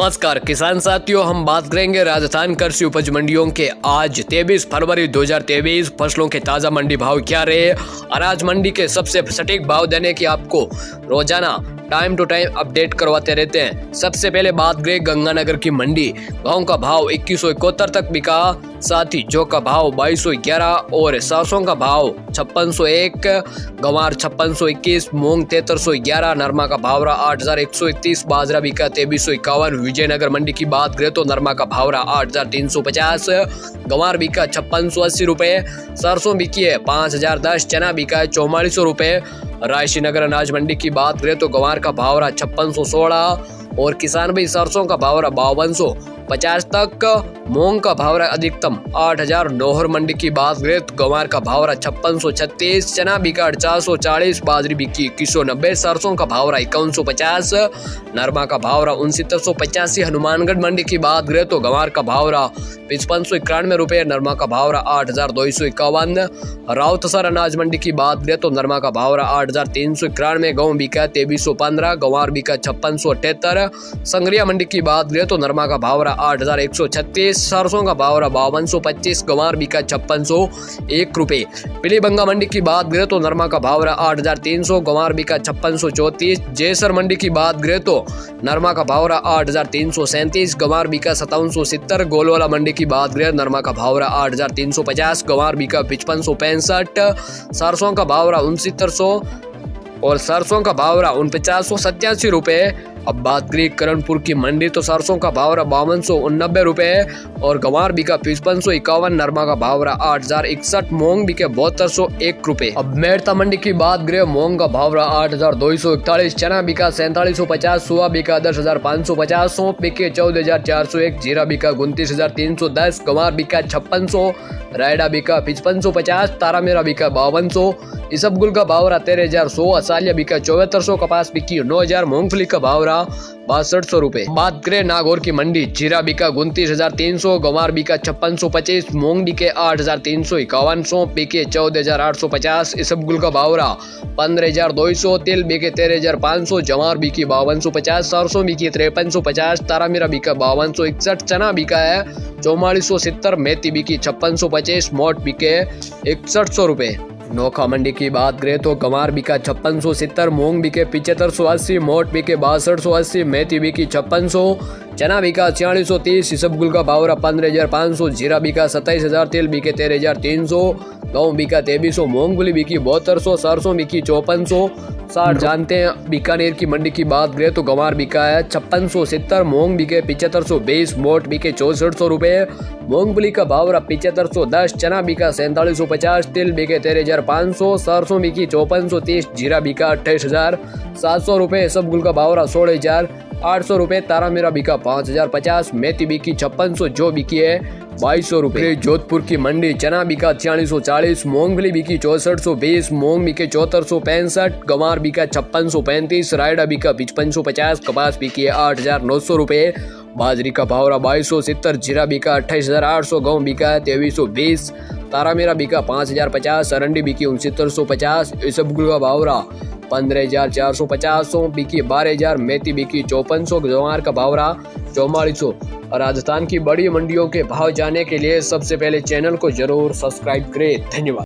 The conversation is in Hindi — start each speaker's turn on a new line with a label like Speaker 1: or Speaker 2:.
Speaker 1: नमस्कार किसान साथियों, हम बात करेंगे राजस्थान कृषि उपज मंडियों के आज 23 फरवरी 2023 फसलों के ताज़ा मंडी भाव क्या रहे। अनाज मंडी के सबसे सटीक भाव देने की आपको रोजाना टाइम टू टाइम अपडेट करवाते रहते हैं। सबसे पहले बात करें गंगानगर की मंडी। गेहूं का भाव 2171 तक बिका, साथ ही जौ का भाव 2211 और सरसों का भाव 5601, गंवार 5621, मूंग 7311, नरमा का भाव रहा 8131, बाजरा बिका 2351। विजयनगर मंडी की बात करें तो नरमा का भाव रहा 8350, गंवार बिका 5680 रुपए, सरसों बिकी है 5010, चना बिका है 4400 रुपए। रायसी नगर अनाज मंडी की बात करें तो गंवार का भाव रहा 5616 और किसान भाई सरसों का भाव रहा 5250 तक, मूंग का भाव रहा अधिकतम 8000। नौहर मंडी की बात करें तो गंवार का भाव रहा 5636, चना बिका 440, बाजरी बिकी 2190, सरसों का भाव रहा 5150, नरमा का भाव रहा 6985। हनुमानगढ़ मंडी की बात करें तो गंवार का भाव रहा 5591 रुपए, नरमा का भाव रहा 8251। राउतसर अनाज मंडी की बात करें तो नरमा का भाव रहा 8391, गेहूं बिका 2315, गंवार बिका 5678। संग्रिया मंडी की बात करें तो नरमा का भाव रहा 8136, सरसों का भाव रहा 5225, गंवार बिका 5601 रुपए। पीलीभंगा मंडी की बात करें तो नरमा का भाव रहा 8300, गंवार बिका 5634। जयसर मंडी की बात करें तो नरमा का भाव रहा 8337, गंवार बिका 5770। गोलवाला मंडी की बात करें नरमा का भाव रहा 8350, गंवार बिका 5565, सरसों का भाव रहा 6900 और सरसों का भाव रहा 4987 रुपए। अब बात करें करणपुर की मंडी तो सरसों का भाव रहा 5289 रुपए और गंवार बिका 5551, नरमा का भाव रहा 8061, मूंग बिके 7201 रुपए। अब मेड़ता मंडी की बात करें, मूंग का भाव रहा 8241, चना बिका 4750, सुहा बिका 10550, सौंफ बिके 14401, जीरा बिका 29310, गंवार बिका 5600, रायडा बिका 5550, तारा मेरा बिका 5200, इसबगुल का भाव रहा 13100, असालिया बिका 7400, कपास बिकी 9000, मूंगफली का भाव रहा 6200 रुपए। बात करें नागौर की मंडी, जीरा बिका 29300, गंवार बिका 5625, मूंग बिके 8351, सौंफ बिके 14850, इसबगुल का भाव रहा 15200, तिल बिके 13500, जवार बिकी 5250, सरसों बिकी 5350, तारा मेरा बिका 5261, चना बिका है 4470, मेथी बिकी 5625, मोट बिके 6100 रुपए। नोखा मंडी की बात करें तो गंवार बिका 5670, मूंग बिके 7580, मोट बिके 6280, मेथी बिकी 5600, चना बिका 4630, इसबगुल का भाव रहा 15500, जीरा बिका 27000, तिल बिके 13300, गेहूं बिका 2300, मूंगफली बिकी 7200, सरसों बिकी 5460। जानते हैं बीकानेर की मंडी की बात करें तो गंवार बिका है 5670, मूंग बिके 7520, मोट बिके 6400 रुपए, मूंगफली का भाव रहा 7510, चना बिका 4750, तिल बिके 13500, सरसों बिकी 5430, जीरा बिका 28700 रुपए, इसबगुल का भाव रहा 16800 रुपए, तारा मेरा बिका 5050, मेथी बिकी 5600, जो बिकी है 2200 रुपए। जोधपुर की मंडी, चना बिका 4640, मूंगफली बिकी 6420, मूंग बिके 7465, गंवार बिका 5635, रायडा बिका 5550, कपास बिकी 8900 रुपए, बाजरी का भाव रहा 2270, जीरा बिका 28800, गेहूं बिका 2320, तारा मेरा बिका 5050, अरंडी बिकी 6950, इसबगुल का भाव रहा 15450, सौंफ बिकी 12000, मेथी बिकी 5400, जवार का भाव रहा 4400। राजस्थान की बड़ी मंडियों के भाव जानने के लिए सबसे पहले चैनल को जरूर सब्सक्राइब करें। धन्यवाद।